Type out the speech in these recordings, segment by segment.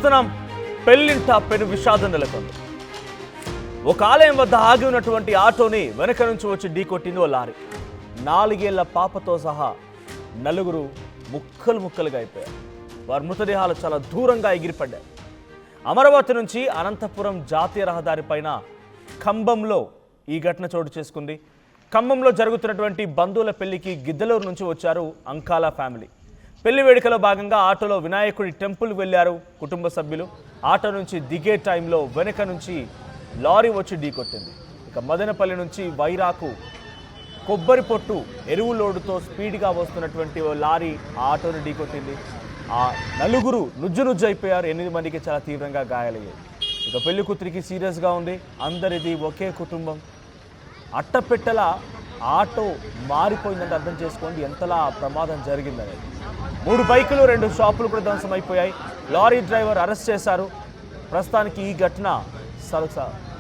చూస్తున్నాం పెళ్లింట పెను విషాదం నెలకొంది. ఒక ఆలయం వద్ద ఆగి ఉన్నటువంటి ఆటోని వెనక నుంచి వచ్చి ఢీకొట్టింది ఓ లారీ. 4 ఏళ్ల పాపతో సహా నలుగురు ముక్కలుగా అయిపోయారు. వారి మృతదేహాలు చాలా దూరంగా ఎగిరిపడ్డాయి. అమరావతి నుంచి అనంతపురం జాతీయ రహదారి పైన ఖమ్మంలో ఈ ఘటన చోటు చేసుకుంది. ఖమ్మంలో జరుగుతున్నటువంటి బంధువుల పెళ్లికి గిద్దలూరు నుంచి వచ్చారు అంకాల ఫ్యామిలీ. పెళ్లి వేడుకలో భాగంగా ఆటోలో వినాయకుడి టెంపుల్ వెళ్లారు కుటుంబ సభ్యులు. ఆటో నుంచి దిగే టైంలో వెనక నుంచి లారీ వచ్చి ఢీకొట్టింది. ఇక మదనపల్లి నుంచి వైరాకు కొబ్బరి పొట్టు ఎరువు లోడుతో స్పీడ్గా వస్తున్నటువంటి లారీ ఆటోని ఢీకొట్టింది. ఆ నలుగురు నుజ్జు అయిపోయారు. 8 మందికి చాలా తీవ్రంగా గాయాలయ్యాయి. ఇక పెళ్లి కూతురికి సీరియస్గా ఉంది. అందరిది ఒకే కుటుంబం. అట్టపెట్టల ఆటో మారిపోయిందంటే అర్థం చేసుకోండి ఎంతలా ప్రమాదం జరిగిందనేది. 3 బైకులు 2 షాపులు కూడా ధ్వంసమైపోయాయి. లారీ డ్రైవర్ అరెస్ట్ చేశారు. ప్రస్తుతానికి ఈ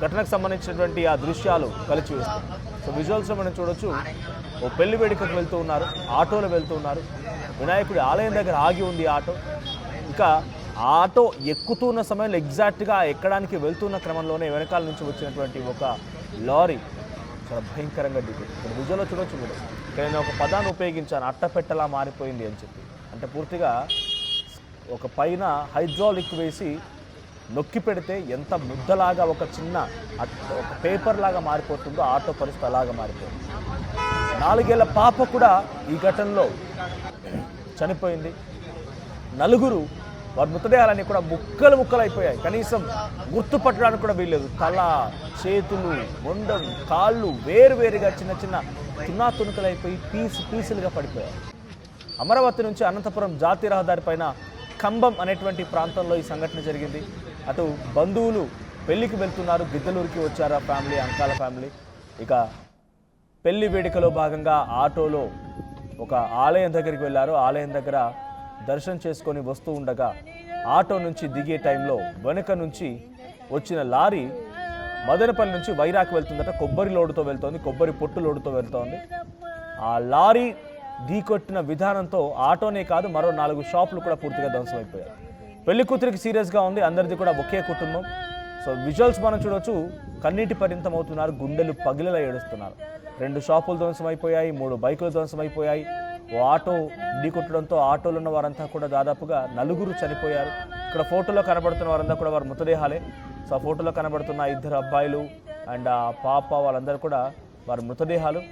ఘటనకు సంబంధించినటువంటి ఆ దృశ్యాలు కలిసి వేస్తాయి. సో విజువల్స్లో మనం చూడొచ్చు. ఓ పెళ్లి వేడుకకు వెళ్తూ ఉన్నారు, ఆటోలో వెళ్తూ ఉన్నారు. వినాయకుడి ఆలయం దగ్గర ఆగి ఉంది ఆటో. ఇక ఆటో ఎక్కుతున్న సమయంలో ఎగ్జాక్ట్గా ఎక్కడానికి వెళ్తున్న క్రమంలోనే వెనకాల నుంచి వచ్చినటువంటి ఒక లారీ చాలా భయంకరంగా ఢీకొట్టింది. ఇక్కడ విజువల్లో చూడొచ్చు మీరు. ఇక్కడ నేను ఒక పదాన్ని ఉపయోగించాను, అట్టపెట్టలా మారిపోయింది అని చెప్పి. అంటే పూర్తిగా ఒక పైన హైడ్రాలిక్ వేసి నొక్కి పెడితే ఎంత ముద్దలాగా ఒక చిన్న ఒక పేపర్ లాగా మారిపోతుందో ఆటో పరిస్థితి అలాగా మారిపోయింది. 4 ఏళ్ల పాప కూడా ఈ ఘటనలో చనిపోయింది. నలుగురు వారి మృతదేహాలన్నీ కూడా ముక్కలు అయిపోయాయి. కనీసం గుర్తుపట్టడానికి కూడా వీల్లేదు. తల, చేతులు, మొండం, కాళ్ళు వేరువేరుగా చిన్న తుణుకలైపోయి పీసులుగా పడిపోయాయి. అమరావతి నుంచి అనంతపురం జాతీయ రహదారి పైన ఖమ్మం అనేటువంటి ప్రాంతంలో ఈ సంఘటన జరిగింది. అటు బంధువులు పెళ్లికి వెళ్తున్నారు, గిద్దలూరుకి వచ్చారు ఆ ఫ్యామిలీ, అంకాల ఫ్యామిలీ. ఇక పెళ్లి వేడుకలో భాగంగా ఆటోలో ఒక ఆలయం దగ్గరికి వెళ్ళారు. ఆలయం దగ్గర దర్శనం చేసుకొని వస్తూ ఉండగా ఆటో నుంచి దిగే టైంలో వెనుక నుంచి వచ్చిన లారీ మదనపల్లి నుంచి వైరాకి వెళ్తుందట. కొబ్బరి లోడుతో వెళ్తోంది, కొబ్బరి పొట్టు లోడుతో వెళ్తోంది. ఆ లారీ ఢీకొట్టిన విధానంతో ఆటోనే కాదు మరో 4 షాపులు కూడా పూర్తిగా ధ్వంసమైపోయాయి. పెళ్లి కూతురికి సీరియస్గా ఉంది. అందరిది కూడా ఒకే కుటుంబం. సో విజువల్స్ మనం చూడవచ్చు. కన్నీటి పరిమితం అవుతున్నారు, గుండెలు పగిలేలా ఏడుస్తున్నారు. 2 షాపులు ధ్వంసమైపోయాయి, 3 బైకులు ధ్వంసమైపోయాయి. ఓ ఆటో ఢీకొట్టడంతో ఆటోలో ఉన్న వారంతా కూడా దాదాపుగా 4 చనిపోయారు. ఇక్కడ ఫోటోలో కనబడుతున్న వారంతా కూడా వారి మృతదేహాలే. సో ఆ ఫోటోలో కనబడుతున్న 2 అబ్బాయిలు అండ్ ఆ పాప వాళ్ళందరూ కూడా వారి మృతదేహాలు.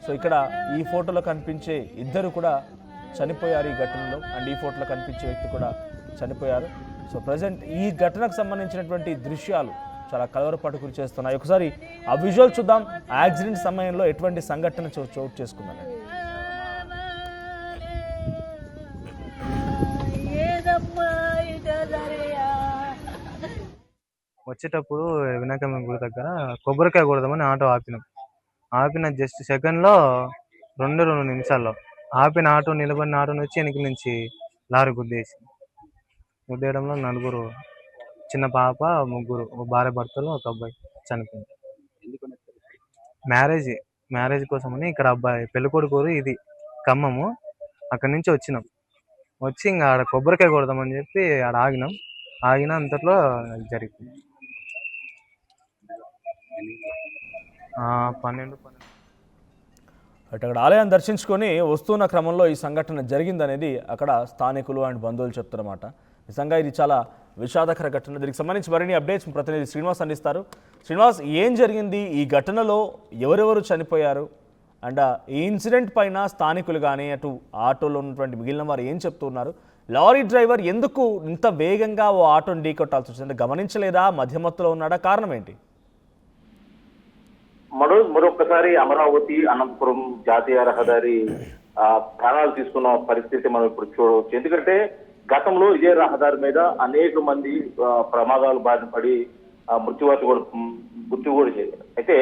సో ఇక్కడ ఈ ఫోటోలో కనిపించే 2 కూడా చనిపోయారు ఈ ఘటనలో. అండ్ ఈ ఫోటోలో కనిపించే వ్యక్తి కూడా చనిపోయారు. సో ప్రజెంట్ ఈ ఘటనకు సంబంధించినటువంటి దృశ్యాలు చాలా కలవరపాటు గురి చేస్తున్నాయి. ఒకసారి ఆ విజువల్ చూద్దాం. యాక్సిడెంట్ సమయంలో ఎటువంటి సంఘటన చోటు చేసుకుందని. వచ్చేటప్పుడు వినాయకమ్మ గుడి దగ్గర కొబ్బరికాయ కొడదామని ఆటో ఆపిన జస్ట్ సెకండ్లో 2 నిమిషాల్లో ఆపిన ఆటో నిలబడిన ఆటోని వచ్చి వెనక నుంచి లారీ గుద్దేయడంలో 4 చిన్న పాప, 3 భార్య భర్తలు, ఒక అబ్బాయి చనిపోయింది. మ్యారేజ్ కోసమని ఇక్కడ అబ్బాయి పెళ్ళికొడుకు ఇది ఖమ్మము. అక్కడి నుంచి వచ్చి ఇంకా ఆడ కొబ్బరికాయ కొడదామని చెప్పి ఆడ ఆగిన అంతట్లో జరిగింది. 12 అక్కడ ఆలయాన్ని దర్శించుకొని వస్తున్న క్రమంలో ఈ సంఘటన జరిగిందనేది అక్కడ స్థానికులు అండ్ బంధువులు చెప్తున్నమాట. నిజంగా ఇది చాలా విషాదకర ఘటన. దీనికి సంబంధించి మరిన్ని అప్డేట్స్ ప్రతినిధి శ్రీనివాస్ అందిస్తారు. శ్రీనివాస్, ఏం జరిగింది? ఈ ఘటనలో ఎవరెవరు చనిపోయారు? అండ్ ఈ ఇన్సిడెంట్ పైన స్థానికులు కానీ అటు ఆటోలో ఉన్నటువంటి మిగిలిన వారు ఏం చెప్తున్నారు? లారీ డ్రైవర్ ఎందుకు ఇంత వేగంగా ఓ ఆటోని ఢీకొట్టాల్సి వచ్చింది? గమనించలేదా? మధ్యమత్తులో ఉన్నాడా? కారణం ఏంటి? మరొకసారి అమరావతి అనంతపురం జాతీయ రహదారి ప్రాణాలు తీసుకున్న పరిస్థితి మనం ఇప్పుడు చూడవచ్చు. ఎందుకంటే గతంలో ఇదే రహదారి మీద అనేక మంది ప్రమాదాలు బారిన పడి మృత్యు కూడా చేశారు. అయితే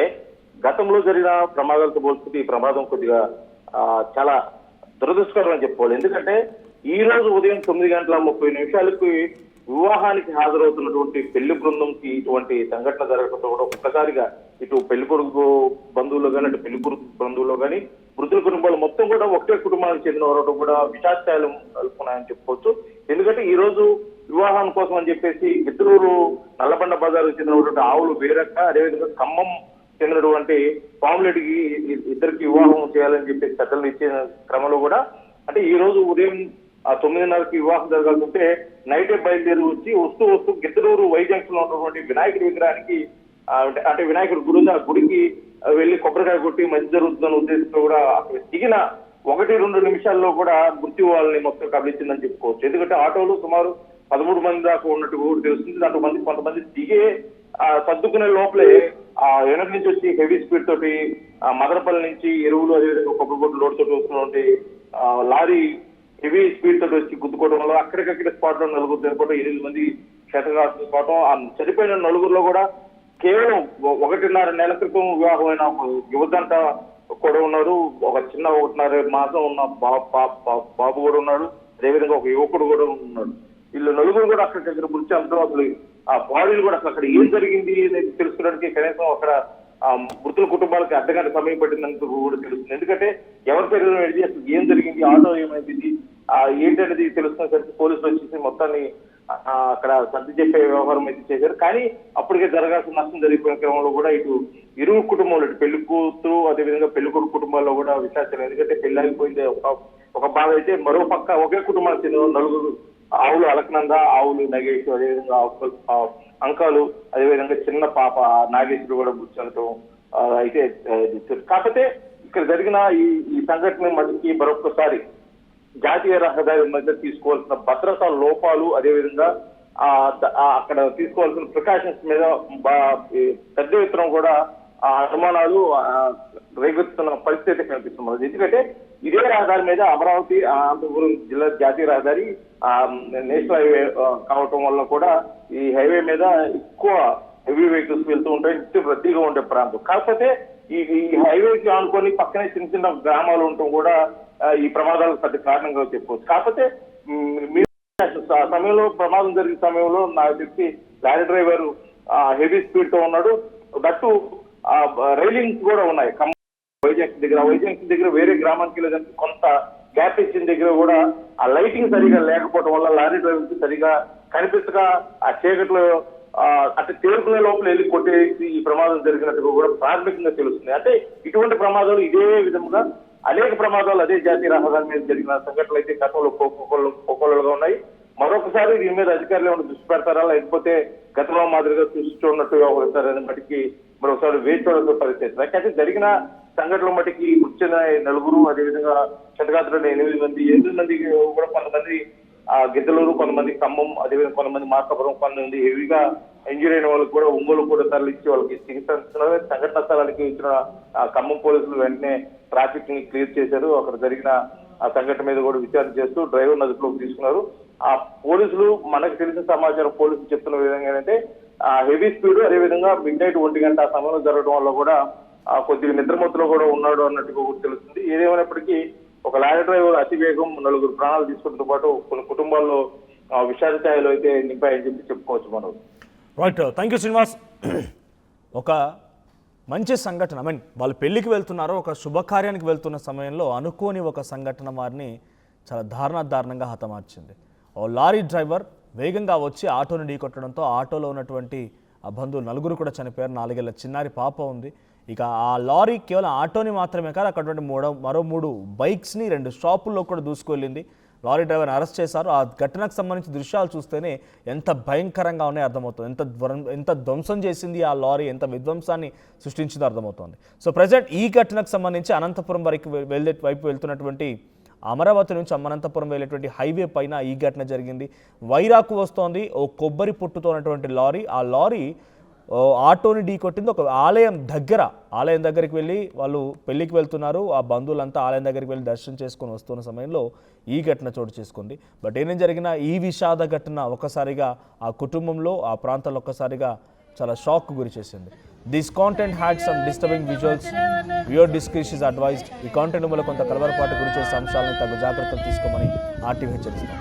గతంలో జరిగిన ప్రమాదాలతో పోల్చుకుంటే ఈ ప్రమాదం కొద్దిగా చాలా దురదృష్టకరం అని చెప్పుకోవాలి. ఎందుకంటే ఈ రోజు ఉదయం 9:30 వివాహానికి హాజరవుతున్నటువంటి పెళ్లి బృందంకి ఇటువంటి సంఘటన జరగడంతో కూడా ఒక్కసారిగా ఇటు పెళ్లి కొడుకు బంధువులు కానీ అటు పెళ్లి కొడుకు బంధువులు కానీ మృతుల కుటుంబాలు మొత్తం కూడా ఒకటే కుటుంబానికి చెందిన వారు కూడా విషాదశాలు కలుపుకున్నాయని చెప్పుకోవచ్చు. ఎందుకంటే ఈ రోజు వివాహం కోసం అని చెప్పేసి గిద్దలూరు నల్లబండ బజార్కు చెందినటువంటి ఆవులు వీరక్క, అదేవిధంగా ఖమ్మం చెందినటువంటి పాములెడ్డికి ఇద్దరికి వివాహం చేయాలని చెప్పేసి పెద్దలు ఇచ్చిన క్రమంలో కూడా అంటే ఈ రోజు ఉదయం 9:30కి వివాహం జరగాల్సింటే నైటే బయలుదేరి వస్తూ గిద్దలూరు వై జంక్షన్ లో ఉన్నటువంటి వినాయకుడి విగ్రహానికి అంటే వినాయకుడి గుడి ఉంది, ఆ గుడికి వెళ్లి కొబ్బరికాయ కొట్టి మంచి జరుగుతుందన్న ఉద్దేశంతో కూడా అక్కడ దిగిన 1-2 నిమిషాల్లో కూడా మృత్యు వాళ్ళని మొత్తం కబలించిందని చెప్పుకోవచ్చు. ఎందుకంటే ఆటోలు సుమారు 13 మంది దాకా ఉన్నట్టు కూడా తెలుస్తుంది. దాంట్లో కొంతమంది దిగే సర్దుకునే లోపలే వెనక నుంచి వచ్చి హెవీ స్పీడ్ తోటి మదనపల్లి నుంచి ఎరువులు అదేవిధంగా కొబ్బరికొట్టు లోడ్ తోటి వస్తున్నటువంటి లారీ హెవీ స్పీడ్ తోటి వచ్చి గుద్దుకోవడం వల్ల అక్కడికక్కడ స్పాట్ లో 4 చనిపోవడం, 8 మంది క్షతగాత్రులు కావడం. ఆ చనిపోయిన 4లో కూడా కేవలం 1.5 నెలల క్రితం వివాహమైన యువతంట కూడా ఉన్నారు. ఒక చిన్న 1.5 మాసం ఉన్న బాబు కూడా ఉన్నాడు. అదేవిధంగా ఒక యువకుడు కూడా ఉన్నాడు. వీళ్ళు 4 కూడా అక్కడ గురించి అందరూ అసలు ఆ బాడీలు కూడా అసలు అక్కడ ఏం జరిగింది తెలుసుకోవడానికి కనీసం అక్కడ మృతుల కుటుంబాలకి అర్ధగంట సమయం పట్టిందని కూడా తెలుస్తుంది. ఎందుకంటే ఎవరి పేరు అడిగి అసలు ఏం జరిగింది, ఆటో ఏమైంది ఏంటనేది తెలుసుకునేసరికి పోలీసులు వచ్చేసి మొత్తాన్ని అక్కడ సర్ది చెప్పే వ్యవహారం అయితే చేశారు. కానీ అప్పటికే జరగాల్సిన నష్టం జరిగిపోయిన క్రమంలో కూడా ఇరు కుటుంబంలో పెళ్లి కూతురు అదేవిధంగా పెళ్లి కొడుకు కుటుంబాల్లో కూడా విచారించారు. ఎందుకంటే పెళ్లి ఆగిపోయింది ఒక బాధ అయితే, మరో పక్క ఒకే కుటుంబానికి చెందిన 4 ఆవులు అలకనంద, ఆవులు నగేష్, అదేవిధంగా అంకాలు, అదేవిధంగా చిన్న పాప నాగేశ్వరు కూడా గుర్చడం అయితే. కాకపోతే ఇక్కడ జరిగిన ఈ సంఘటన మటుకి మరొకసారి జాతీయ రహదారి మధ్య తీసుకోవాల్సిన భద్రతా లోపాలు, అదేవిధంగా అక్కడ తీసుకోవాల్సిన ప్రికాషన్స్ మీద పెద్ద ఎత్తున కూడా అనుమానాలు రేగొస్తున్న పరిస్థితి కనిపిస్తున్నది. ఎందుకంటే ఇదే రహదారి మీద అమరావతి అనంతపురం జిల్లా జాతీయ రహదారి నేషనల్ హైవే కావటం వల్ల కూడా ఈ హైవే మీద ఎక్కువ హెవీ వెహికల్స్ వెళ్తూ ఉంటాయి, నిత్యం రద్దీగా ఉండే ప్రాంతం. కాకపోతే ఈ హైవేకి ఆనుకొని పక్కనే చిన్న గ్రామాలు ఉండటం కూడా ఈ ప్రమాదాలకు పెద్ద కారణంగా చెప్పుకోవచ్చు. కాకపోతే సమయంలో ప్రమాదం జరిగిన సమయంలో నాకు తెలిసి లారీ డ్రైవర్ హెవీ స్పీడ్ తో ఉన్నాడు. దట్టు రైలింగ్స్ కూడా ఉన్నాయి వైజంక్షన్ దగ్గర వేరే గ్రామానికి వెళ్ళేదానికి కొంత గ్యాప్ ఇచ్చిన దగ్గర కూడా ఆ లైటింగ్ సరిగా లేకపోవడం వల్ల లారీ డ్రైవర్ సరిగా కనిపించగా ఆ చీకట్లో అంటే తేరుకునే లోపల వెళ్ళి కొట్టేసి ఈ ప్రమాదం జరిగినట్టుగా కూడా ప్రాథమికంగా తెలుస్తుంది. అంటే ఇటువంటి ప్రమాదాలు ఇదే విధంగా అనేక ప్రమాదాలు అదే జాతీయ రహదారి మీద జరిగిన సంఘటనలు అయితే గతంలో కోకొల్లలుగా ఉన్నాయి. మరొకసారి దీని మీద అధికారులు ఏమైనా దృష్టి పెడతారా, లేకపోతే గతంలో మాదిరిగా చూస్తున్నట్టు వ్యవహరిస్తారని మటుకి మరొకసారి వేచి చూడాల్సిన పరిస్థితి. అయితే జరిగిన సంఘటనల మటుకి వచ్చిన 4, అదేవిధంగా క్షతగాత్రులైన 8 మంది కూడా కొంతమంది గిద్దలూరు, కొంతమంది ఖమ్మం, అదేవిధంగా కొంతమంది మార్కాపురం, కొంతమంది హెవీగా ఇంజూరీ అయిన వాళ్ళకి కూడా ఒంగోలు కూడా తరలించి వాళ్ళకి చికిత్స సంఘటన స్థలానికి ఇచ్చిన ఖమ్మం పోలీసులు వెంటనే ట్రాఫిక్ ని క్లియర్ చేశారు. అక్కడ జరిగిన ఆ సంఘటన మీద కూడా విచారణ చేస్తూ డ్రైవర్ అదుపులోకి తీసుకున్నారు. ఆ పోలీసులు మనకు తెలిసిన సమాచారం పోలీసులు చెప్తున్న విధంగా ఏంటంటే హెవీ స్పీడ్, అదేవిధంగా మిడ్-నైట్ 1 గంట ఆ సమయంలో జరగడం వల్ల కూడా కొద్దిగా నిద్రమత్తులో కూడా ఉన్నాడు అన్నట్టుగా కూడా తెలుస్తుంది. ఏదేమైనప్పటికీ ఒక లారీ డ్రైవర్ అతివేగం 4 ప్రాణాలు తీసుకుంటూ పాటు కొన్ని కుటుంబాల్లో విషాద ఛాయలు అయితే నింపాయని చెప్పి చెప్పుకోవచ్చు మనం. Right, thank you Srinivas. ఒక మంచి సంఘటన, వాళ్ళు పెళ్లికి వెళ్తున్నారో ఒక శుభకార్యానికి వెళ్తున్న సమయంలో అనుకోని ఒక సంఘటన వారిని చాలా దారుణంగా హతమార్చింది. ఓ లారీ డ్రైవర్ వేగంగా వచ్చి ఆటోని ఢీకొట్టడంతో ఆటోలో ఉన్నటువంటి ఆ బంధువులు 4 కూడా చనిపోయారు. 4 ఏళ్ల చిన్నారి పాప ఉంది. ఇక ఆ లారీ కేవలం ఆటోని మాత్రమే కాదు, అక్కడ మరో 3 బైక్స్ని 2 షాపుల్లో కూడా దూసుకెళ్ళింది. లారీ డ్రైవర్ని అరెస్ట్ చేశారు. ఆ ఘటనకు సంబంధించి దృశ్యాలు చూస్తేనే ఎంత భయంకరంగా ఉన్నాయో అర్థమవుతుంది. ఎంత ధ్వంసం చేసింది ఆ లారీ, ఎంత విధ్వంసాన్ని సృష్టించిందో అర్థమవుతుంది. సో ప్రజెంట్ ఈ ఘటనకు సంబంధించి అనంతపురం వైపు వెళ్తున్నటువంటి అమరావతి నుంచి అనంతపురం వెళ్ళేటువంటి హైవే పైన ఈ ఘటన జరిగింది. వైరాకు వస్తోంది ఓ కొబ్బరి పొట్టుతో ఉన్నటువంటి లారీ. ఆ లారీ ఆటోని ఢీకొట్టింది. ఒక ఆలయం దగ్గరికి వెళ్ళి వాళ్ళు పెళ్లికి వెళ్తున్నారు. ఆ బంధువులంతా ఆలయం దగ్గరికి వెళ్ళి దర్శనం చేసుకొని వస్తున్న సమయంలో ఈ ఘటన చోటు చేసుకుంది. బట్ ఏమేం జరిగినా ఈ విషాద ఘటన ఒక్కసారిగా ఆ కుటుంబంలో, ఆ ప్రాంతాల్లో ఒక్కసారిగా చాలా షాక్ గురి చేసింది. This content had some disturbing visuals. Viewer description is advised. ఈ కాంటెంట్ వల్ల కొంత కలవరపాటు గురి చేసే అంశాలను తగు జాగ్రత్తలు తీసుకోమని ఆర్టీవీ హెచ్చరిస్తుంది.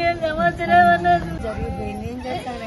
ఇంకేం సమస్య లేదన్నారు. జరిగిపోయింది ఏం చేస్తాను